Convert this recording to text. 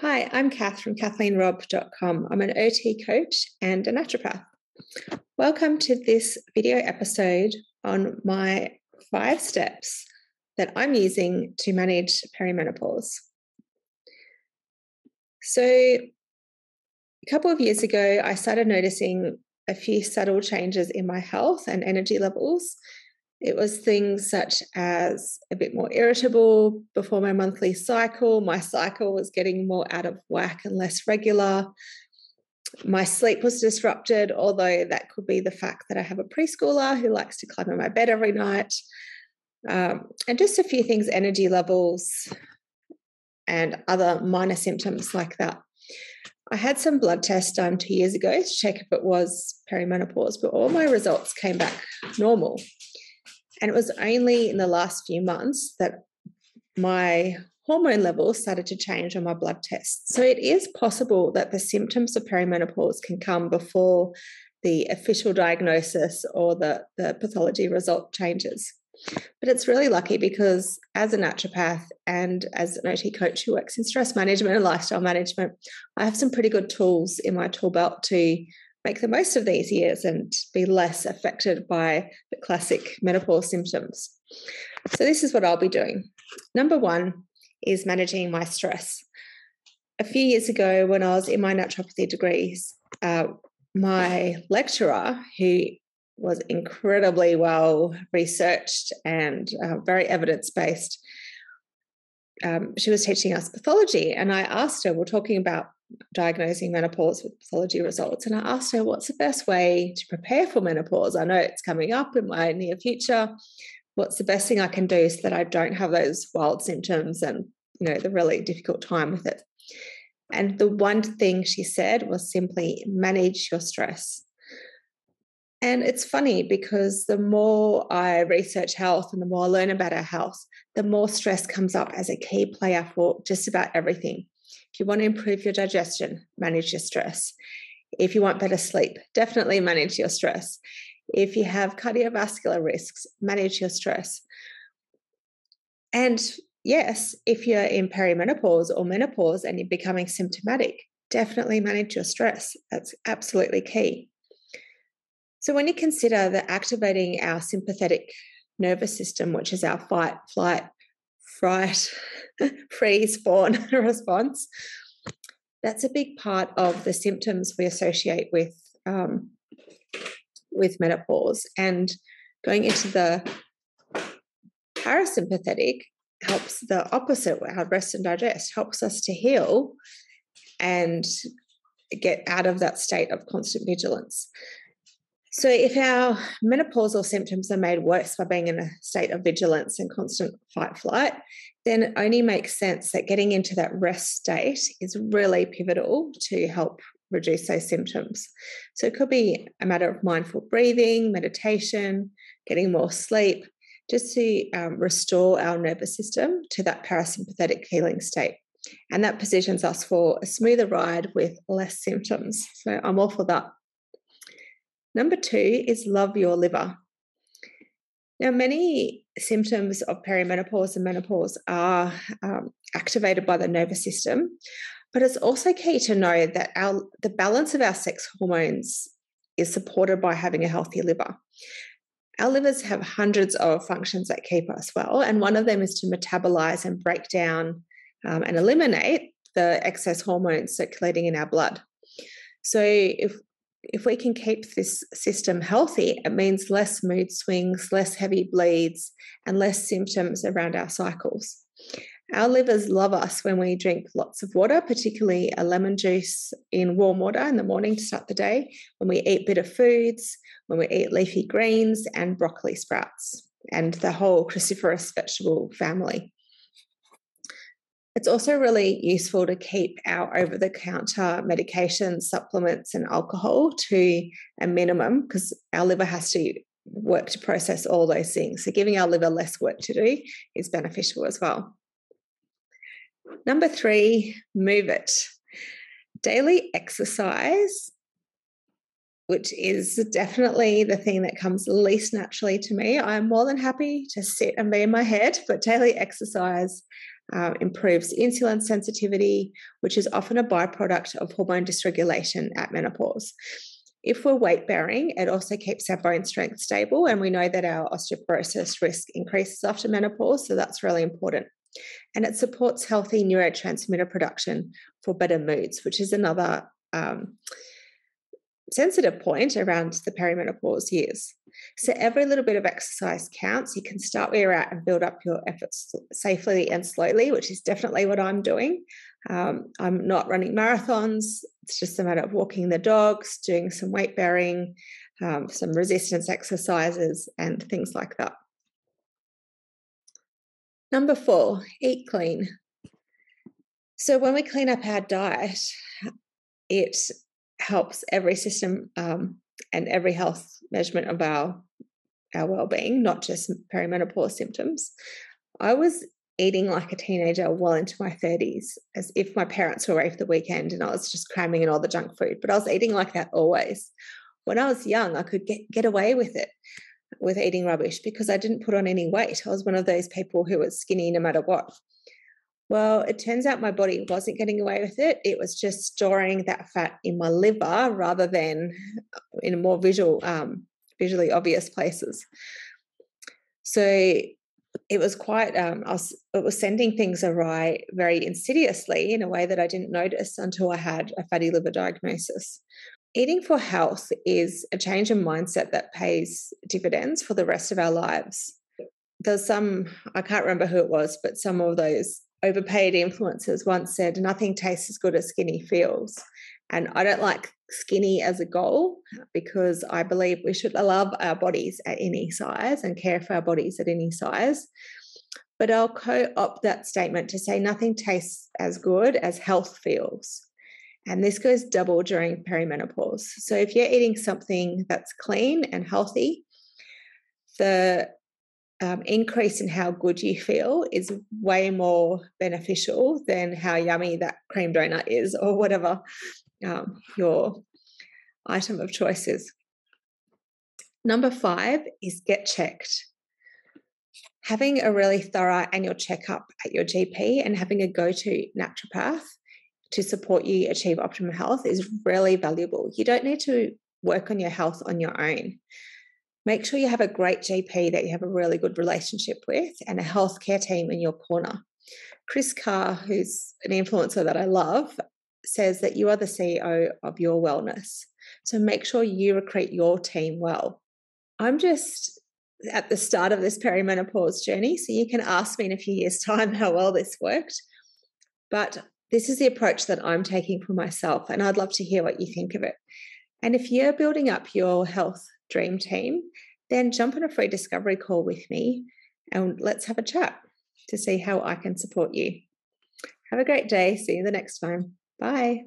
Hi, I'm Kath from KathleenRobb.com. I'm an OT coach and a naturopath. Welcome to this video episode on my 5 steps that I'm using to manage perimenopause. So, a couple of years ago, I started noticing a few subtle changes in my health and energy levels. It was things such as a bit more irritable before my monthly cycle. My cycle was getting more out of whack and less regular. My sleep was disrupted, although that could be the fact that I have a preschooler who likes to climb in my bed every night. And just a few things, energy levels and other minor symptoms like that. I had some blood tests done 2 years ago to check if it was perimenopause, but all my results came back normal. And it was only in the last few months that my hormone levels started to change on my blood tests. So it is possible that the symptoms of perimenopause can come before the official diagnosis or the pathology result changes. But it's really lucky because as a naturopath and as an OT coach who works in stress management and lifestyle management, I have some pretty good tools in my tool belt to make the most of these years and be less affected by the classic menopause symptoms. So this is what I'll be doing. Number 1 is managing my stress. A few years ago when I was in my naturopathy degrees, my lecturer, who was incredibly well researched and very evidence-based, she was teaching us pathology, and I asked her, we're talking about diagnosing menopause with pathology results, and I asked her, what's the best way to prepare for menopause? I know it's coming up in my near future. What's the best thing I can do so that I don't have those wild symptoms and, the really difficult time with it? And the one thing she said was simply manage your stress. And it's funny because the more I research health and the more I learn about our health, the more stress comes up as a key player for just about everything. If you want to improve your digestion, manage your stress. If you want better sleep, definitely manage your stress. If you have cardiovascular risks, manage your stress. And yes, if you're in perimenopause or menopause and you're becoming symptomatic, definitely manage your stress. That's absolutely key. So when you consider that activating our sympathetic nervous system, which is our fight, flight, fright, freeze, fawn response, that's a big part of the symptoms we associate with menopause. And going into the parasympathetic helps the opposite, our rest and digest, helps us to heal and get out of that state of constant vigilance. So if our menopausal symptoms are made worse by being in a state of vigilance and constant fight-flight, then it only makes sense that getting into that rest state is really pivotal to help reduce those symptoms. So it could be a matter of mindful breathing, meditation, getting more sleep, just to restore our nervous system to that parasympathetic healing state. And that positions us for a smoother ride with less symptoms. So I'm all for that. Number 2 is love your liver. Now, many symptoms of perimenopause and menopause are activated by the nervous system, but it's also key to know that the balance of our sex hormones is supported by having a healthy liver. Our livers have hundreds of functions that keep us well, and one of them is to metabolize and break down and eliminate the excess hormones circulating in our blood. So if we can keep this system healthy, it means less mood swings, less heavy bleeds, and less symptoms around our cycles. Our livers love us when we drink lots of water, particularly a lemon juice in warm water in the morning to start the day, when we eat bitter foods, when we eat leafy greens and broccoli sprouts, and the whole cruciferous vegetable family. It's also really useful to keep our over-the-counter medications, supplements, and alcohol to a minimum because our liver has to work to process all those things. So giving our liver less work to do is beneficial as well. Number 3, move it. Daily exercise, which is definitely the thing that comes least naturally to me. I'm more than happy to sit and be in my head, but daily exercise improves insulin sensitivity, which is often a byproduct of hormone dysregulation at menopause. If we're weight bearing, it also keeps our bone strength stable, and we know that our osteoporosis risk increases after menopause, so that's really important. And it supports healthy neurotransmitter production for better moods, which is another sensitive point around the perimenopause years. So every little bit of exercise counts. You can start where you're at and build up your efforts safely and slowly, which is definitely what I'm doing. I'm not running marathons. It's just a matter of walking the dogs, doing some weight bearing, some resistance exercises, and things like that. Number 4, eat clean. So when we clean up our diet, it helps every system and every health measurement of our well-being, not just perimenopause symptoms. I was eating like a teenager well into my 30s, as if my parents were away for the weekend and I was just cramming in all the junk food, but I was eating like that always. When I was young, I could get away with it, with eating rubbish, because I didn't put on any weight. I was one of those people who was skinny no matter what. Well, it turns out my body wasn't getting away with it. It was just storing that fat in my liver rather than in more visually obvious places. So it was quite, it was sending things awry very insidiously in a way that I didn't notice until I had a fatty liver diagnosis. Eating for health is a change in mindset that pays dividends for the rest of our lives. There's some, I can't remember who it was, but some of those overpaid influencers once said, nothing tastes as good as skinny feels. And I don't like skinny as a goal, because I believe we should love our bodies at any size and care for our bodies at any size. But I'll co-opt that statement to say nothing tastes as good as health feels. And this goes double during perimenopause. So if you're eating something that's clean and healthy, the increase in how good you feel is way more beneficial than how yummy that cream donut is, or whatever your item of choice is. Number 5 is get checked. Having a really thorough annual checkup at your GP and having a go-to naturopath to support you achieve optimum health is really valuable. You don't need to work on your health on your own. Make sure you have a great GP that you have a really good relationship with, and a healthcare team in your corner. Chris Carr, who's an influencer that I love, says that you are the CEO of your wellness. So make sure you recruit your team well. I'm just at the start of this perimenopause journey, so you can ask me in a few years' time how well this worked. But this is the approach that I'm taking for myself, and I'd love to hear what you think of it. And if you're building up your health dream team, then jump on a free discovery call with me and let's have a chat to see how I can support you. Have a great day. See you the next time. Bye.